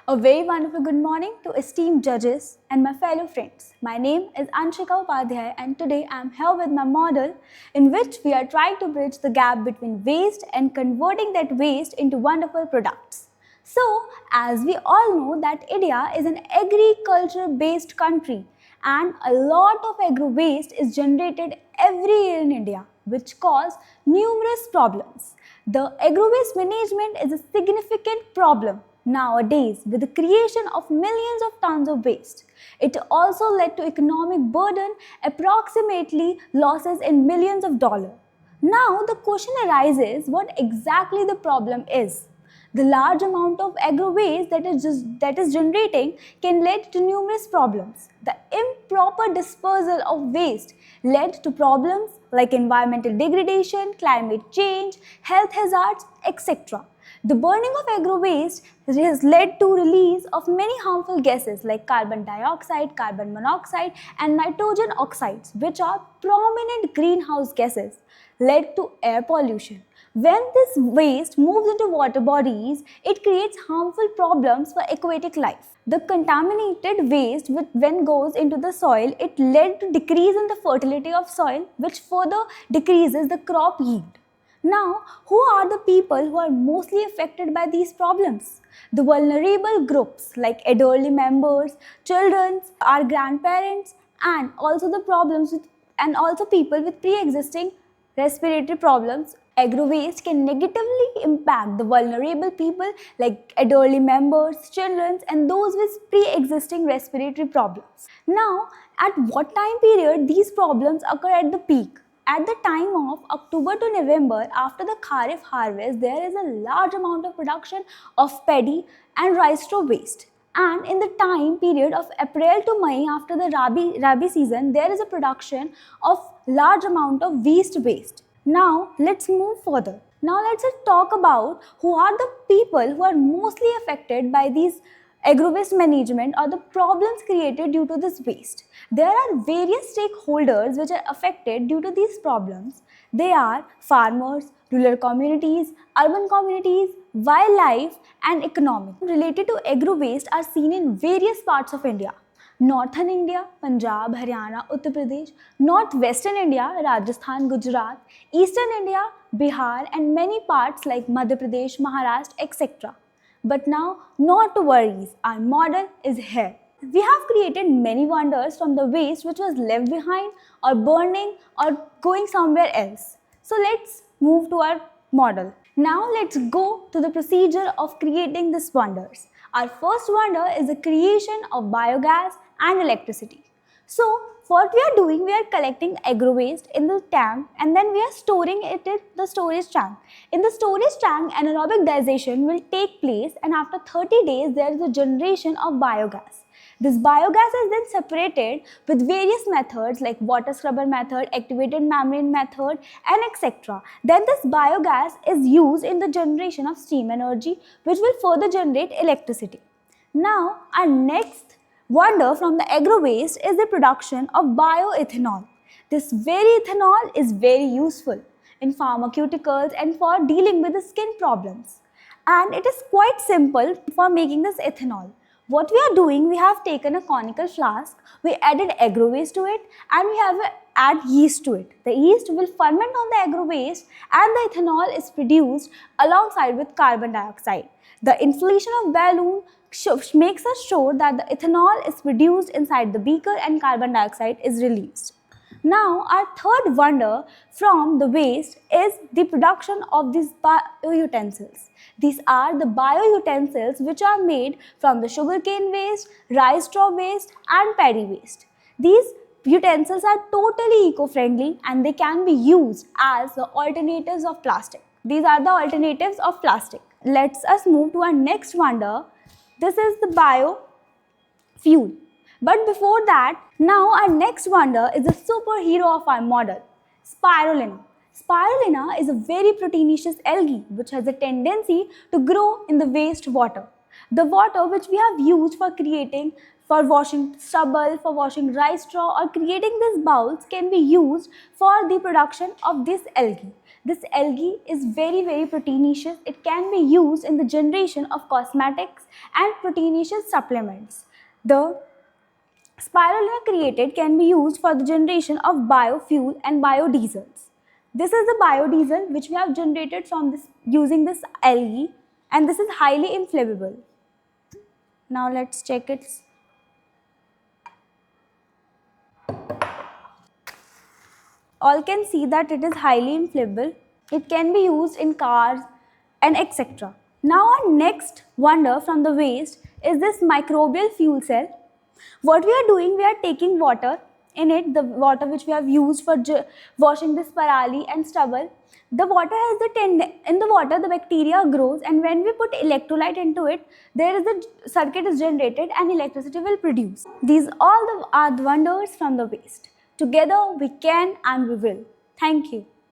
A very wonderful good morning to esteemed judges and my fellow friends. My name is Anshika Upadhyay and today I am here with my model in which we are trying to bridge the gap between waste and converting that waste into wonderful products. So, as we all know that India is an agriculture-based country and a lot of agro waste is generated every year in India which cause numerous problems. The agro waste management is a significant problem nowadays with the creation of millions of tons of waste. It also led to economic burden, approximately losses in millions of dollars. Now the question arises what exactly the problem is. The large amount of agro waste that is generating can lead to numerous problems. The improper disposal of waste led to problems like environmental degradation, climate change, health hazards, etc. The burning of agro waste has led to release of many harmful gases like carbon dioxide, carbon monoxide and nitrogen oxides, which are prominent greenhouse gases, led to air pollution. When this waste moves into water bodies, it creates harmful problems for aquatic life. The contaminated waste, when goes into the soil, it led to decrease in the fertility of soil, which further decreases the crop yield. Now, who are the people who are mostly affected by these problems? The vulnerable groups like elderly members, children, our grandparents, and also people with pre-existing respiratory problems. Agro waste can negatively impact the vulnerable people like elderly members, children, and those with pre-existing respiratory problems. Now, at what time period these problems occur at the peak? At the time of October to November, after the Kharif harvest, there is a large amount of production of paddy and rice straw waste. And in the time period of April to May, after the Rabi season, there is a production of large amount of waste. Now, let's move further. Now, let's talk about who are the people who are mostly affected by these agro waste management or the problems created due to this waste. There are various stakeholders which are affected due to these problems. They are farmers, rural communities, urban communities, wildlife and economy. Related to agro waste are seen in various parts of India. Northern India, Punjab, Haryana, Uttar Pradesh, Northwestern India, Rajasthan, Gujarat, Eastern India, Bihar and many parts like Madhya Pradesh, Maharashtra, etc. But now, not to worry, our model is here. We have created many wonders from the waste which was left behind or burning or going somewhere else. So let's move to our model. Now let's go to the procedure of creating these wonders. Our first wonder is the creation of biogas and electricity. So what we are doing, we are collecting agro waste in the tank and then we are storing it in the storage tank. In the storage tank, anaerobic digestion will take place and after 30 days, there is a generation of biogas. This biogas is then separated with various methods like water scrubber method, activated membrane method and etc. Then this biogas is used in the generation of steam energy which will further generate electricity. Now our next wonder from the agro waste is the production of bioethanol. This very ethanol is very useful in pharmaceuticals and for dealing with the skin problems. And it is quite simple for making this ethanol. What we are doing, we have taken a conical flask, we added agro waste to it and we have add yeast to it. The yeast will ferment on the agro waste and the ethanol is produced alongside with carbon dioxide. The inflation of balloon makes us sure that the ethanol is produced inside the beaker and carbon dioxide is released. Now, our third wonder from the waste is the production of these bioutensils. These are the bioutensils which are made from the sugarcane waste, rice straw waste and paddy waste. These utensils are totally eco-friendly and they can be used as the alternatives of plastic. These are the alternatives of plastic. Let's us move to our next wonder. This is the biofuel. But before that, now our next wonder is the superhero of our model, spirulina. Spirulina is a very proteinaceous algae which has a tendency to grow in the waste water. The water which we have used for washing stubble, for washing rice straw, or creating these bowls can be used for the production of this algae. This algae is very proteinaceous. It can be used in the generation of cosmetics and proteinaceous supplements. The spirulina created can be used for the generation of biofuel and biodiesels. This is the biodiesel which we have generated from this using this algae, and this is highly inflammable. Now let's check it. All can see that it is highly inflammable. It can be used in cars and etc. Now our next wonder from the waste is this microbial fuel cell. What we are doing, we are taking water in it, the water which we have used for washing this parali and stubble. The water has in the water the bacteria grows, and when we put electrolyte into it, there is a circuit is generated and electricity will produce. These all are the wonders from the waste. Together we can and we will. Thank you.